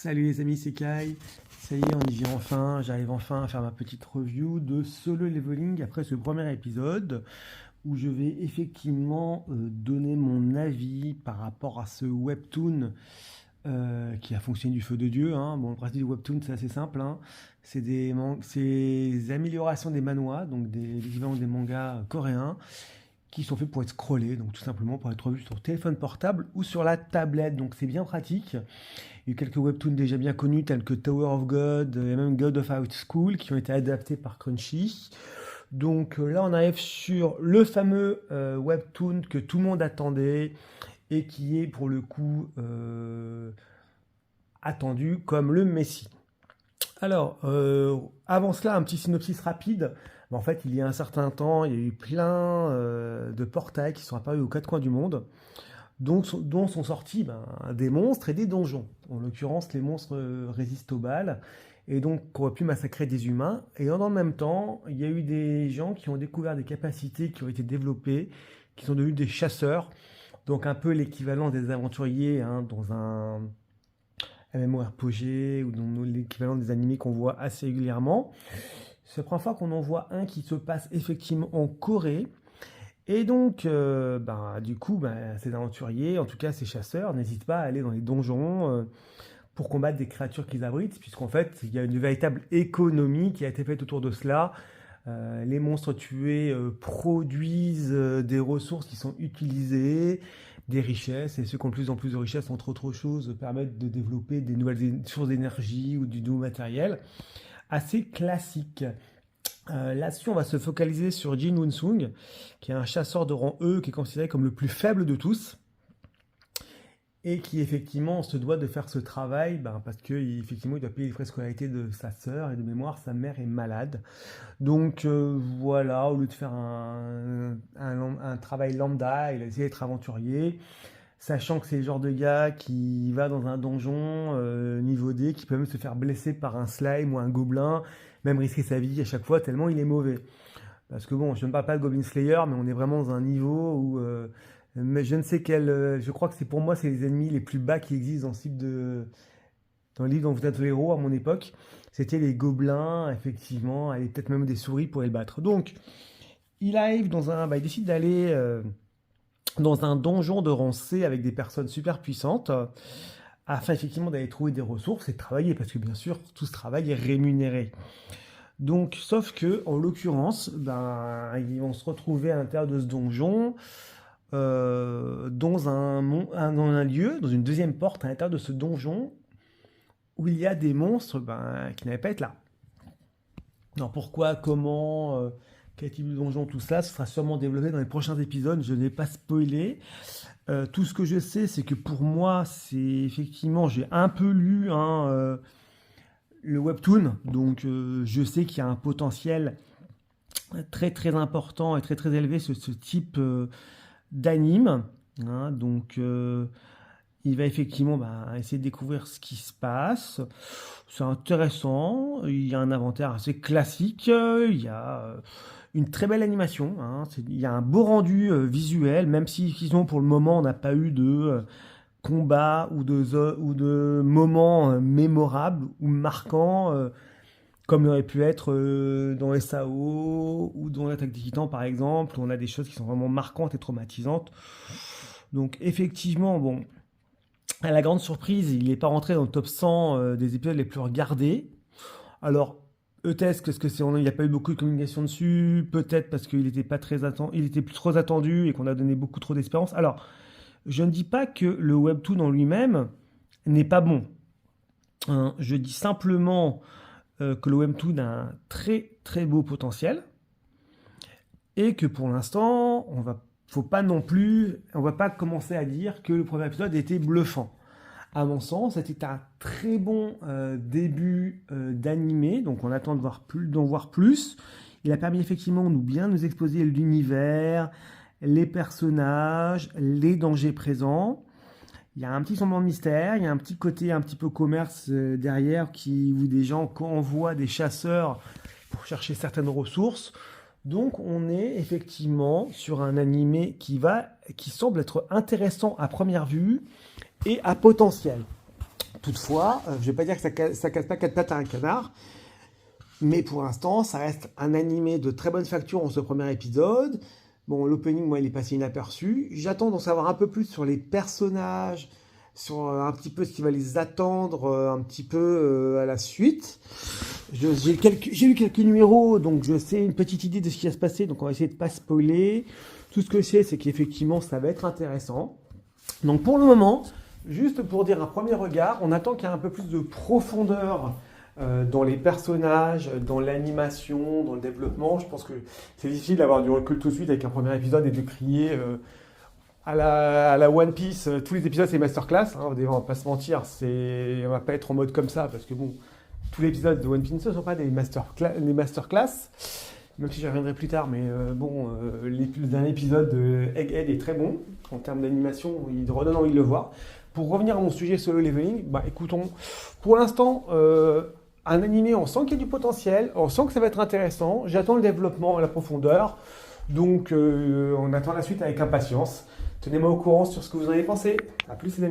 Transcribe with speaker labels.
Speaker 1: Salut les amis, c'est Kai. Ça y est, on y vient enfin. J'arrive enfin à faire ma petite review de Solo Leveling après ce premier épisode où je vais effectivement donner mon avis par rapport à ce webtoon qui a fonctionné du feu de Dieu, hein. Bon, le principe du webtoon, c'est assez simple, hein. C'est des améliorations des manhwas, donc l'équivalent des mangas coréens, qui sont faits pour être scrollés, donc tout simplement pour être revus sur téléphone portable ou sur la tablette. Donc c'est bien pratique. Il y a eu quelques webtoons déjà bien connus tels que Tower of God et même God of High School qui ont été adaptés par Crunchy. Donc là on arrive sur le fameux webtoon que tout le monde attendait et qui est pour le coup attendu comme le Messie. Alors, avant cela, un petit synopsis rapide. En fait, il y a un certain temps, il y a eu plein de portails qui sont apparus aux quatre coins du monde, dont sont sortis des monstres et des donjons. En l'occurrence, les monstres résistent aux balles et donc auraient pu massacrer des humains. Et dans le même temps, il y a eu des gens qui ont découvert des capacités qui ont été développées, qui sont devenus des chasseurs. Donc un peu l'équivalent des aventuriers, hein, dans un MMORPG ou dans l'équivalent des animés qu'on voit assez régulièrement. C'est la première fois qu'on en voit un qui se passe effectivement en Corée. Et donc, du coup, ces aventuriers, en tout cas ces chasseurs, n'hésitent pas à aller dans les donjons pour combattre des créatures qu'ils abritent, puisqu'en fait, il y a une véritable économie qui a été faite autour de cela. Les monstres tués produisent des ressources qui sont utilisées, des richesses, et ceux qui ont de plus en plus de richesses, entre autres choses, permettent de développer des nouvelles sources d'énergie ou du nouveau matériel. Assez classique. Là-dessus, on va se focaliser sur Jin Woon-sung, qui est un chasseur de rang E, qui est considéré comme le plus faible de tous, et qui effectivement se doit de faire ce travail, parce qu'effectivement il doit payer les frais de scolarité de sa sœur, et de mémoire, sa mère est malade. Donc voilà, au lieu de faire un travail lambda, il a essayé d'être aventurier, sachant que c'est le genre de gars qui va dans un donjon niveau D, qui peut même se faire blesser par un slime ou un gobelin, même risquer sa vie à chaque fois tellement il est mauvais. Parce que bon, je ne parle pas de Goblin Slayer, mais on est vraiment dans un niveau où mais je ne sais quel, je crois que c'est pour moi c'est les ennemis les plus bas qui existent dans le livre dont vous êtes le héros à mon époque. C'était les gobelins, effectivement, et peut-être même des souris pour les battre. Donc, il arrive il décide d'aller dans un donjon de rang C avec des personnes super puissantes, afin effectivement d'aller trouver des ressources et de travailler, parce que bien sûr, tout ce travail est rémunéré. Donc, sauf que, en l'occurrence, ils vont se retrouver à l'intérieur de ce donjon, dans un lieu, dans une deuxième porte à l'intérieur de ce donjon, où il y a des monstres qui n'avaient pas à être là. Alors pourquoi, comment, quel type de donjon, tout ça, ce sera sûrement développé dans les prochains épisodes, je ne vais pas spoiler. Tout ce que je sais, c'est que pour moi, c'est effectivement, j'ai un peu lu le webtoon, donc je sais qu'il y a un potentiel très très important et très très élevé sur ce type d'anime, hein. Donc il va effectivement essayer de découvrir ce qui se passe. C'est intéressant, il y a un inventaire assez classique, il y a une très belle animation, hein. Il y a un beau rendu visuel, même si sinon pour le moment on n'a pas eu de combat ou de moments mémorables ou marquants, comme il aurait pu être dans SAO ou dans l'Attaque des Titans par exemple, où on a des choses qui sont vraiment marquantes et traumatisantes. Donc effectivement, bon, à la grande surprise, il n'est pas rentré dans le top 100 des épisodes les plus regardés. Alors, peut-être que il n'y a pas eu beaucoup de communication dessus, peut-être parce qu'il était pas très il était plus trop attendu et qu'on a donné beaucoup trop d'espérance. Alors, je ne dis pas que le webtoon en lui-même n'est pas bon, hein. Je dis simplement que le webtoon a un très très beau potentiel et que pour l'instant, on va pas commencer à dire que le premier épisode était bluffant. À mon sens, c'était un très bon début d'animé, donc on attend d'en voir plus. Il a permis effectivement de bien nous exposer l'univers, les personnages, les dangers présents. Il y a un petit semblant de mystère, il y a un petit côté un petit peu commerce derrière où des gens envoient des chasseurs pour chercher certaines ressources. Donc on est effectivement sur un animé qui semble être intéressant à première vue et à potentiel. Toutefois, je vais pas dire que ça casse pas quatre pattes à un canard, mais pour l'instant, ça reste un animé de très bonne facture en ce premier épisode. Bon, l'opening, moi, il est passé inaperçu. J'attends d'en savoir un peu plus sur les personnages, sur un petit peu ce qui va les attendre un petit peu à la suite. J'ai lu quelques numéros, donc je sais une petite idée de ce qui va se passer, donc on va essayer de pas spoiler. Tout ce que je sais, c'est qu'effectivement, ça va être intéressant. Donc pour le moment, juste pour dire un premier regard, on attend qu'il y ait un peu plus de profondeur dans les personnages, dans l'animation, dans le développement. Je pense que c'est difficile d'avoir du recul tout de suite avec un premier épisode et de crier à la One Piece. Tous les épisodes, c'est masterclass. Hein, on va pas se mentir, on va pas être en mode comme ça parce que bon, tous les épisodes de One Piece ne sont pas des masterclass. Même si j'y reviendrai plus tard, mais le dernier épisode de Egghead est très bon en termes d'animation, il redonne envie de le voir. Pour revenir à mon sujet Solo Leveling, écoutons, pour l'instant, un animé, on sent qu'il y a du potentiel, on sent que ça va être intéressant, j'attends le développement à la profondeur, donc on attend la suite avec impatience. Tenez-moi au courant sur ce que vous en avez pensé. À plus les amis.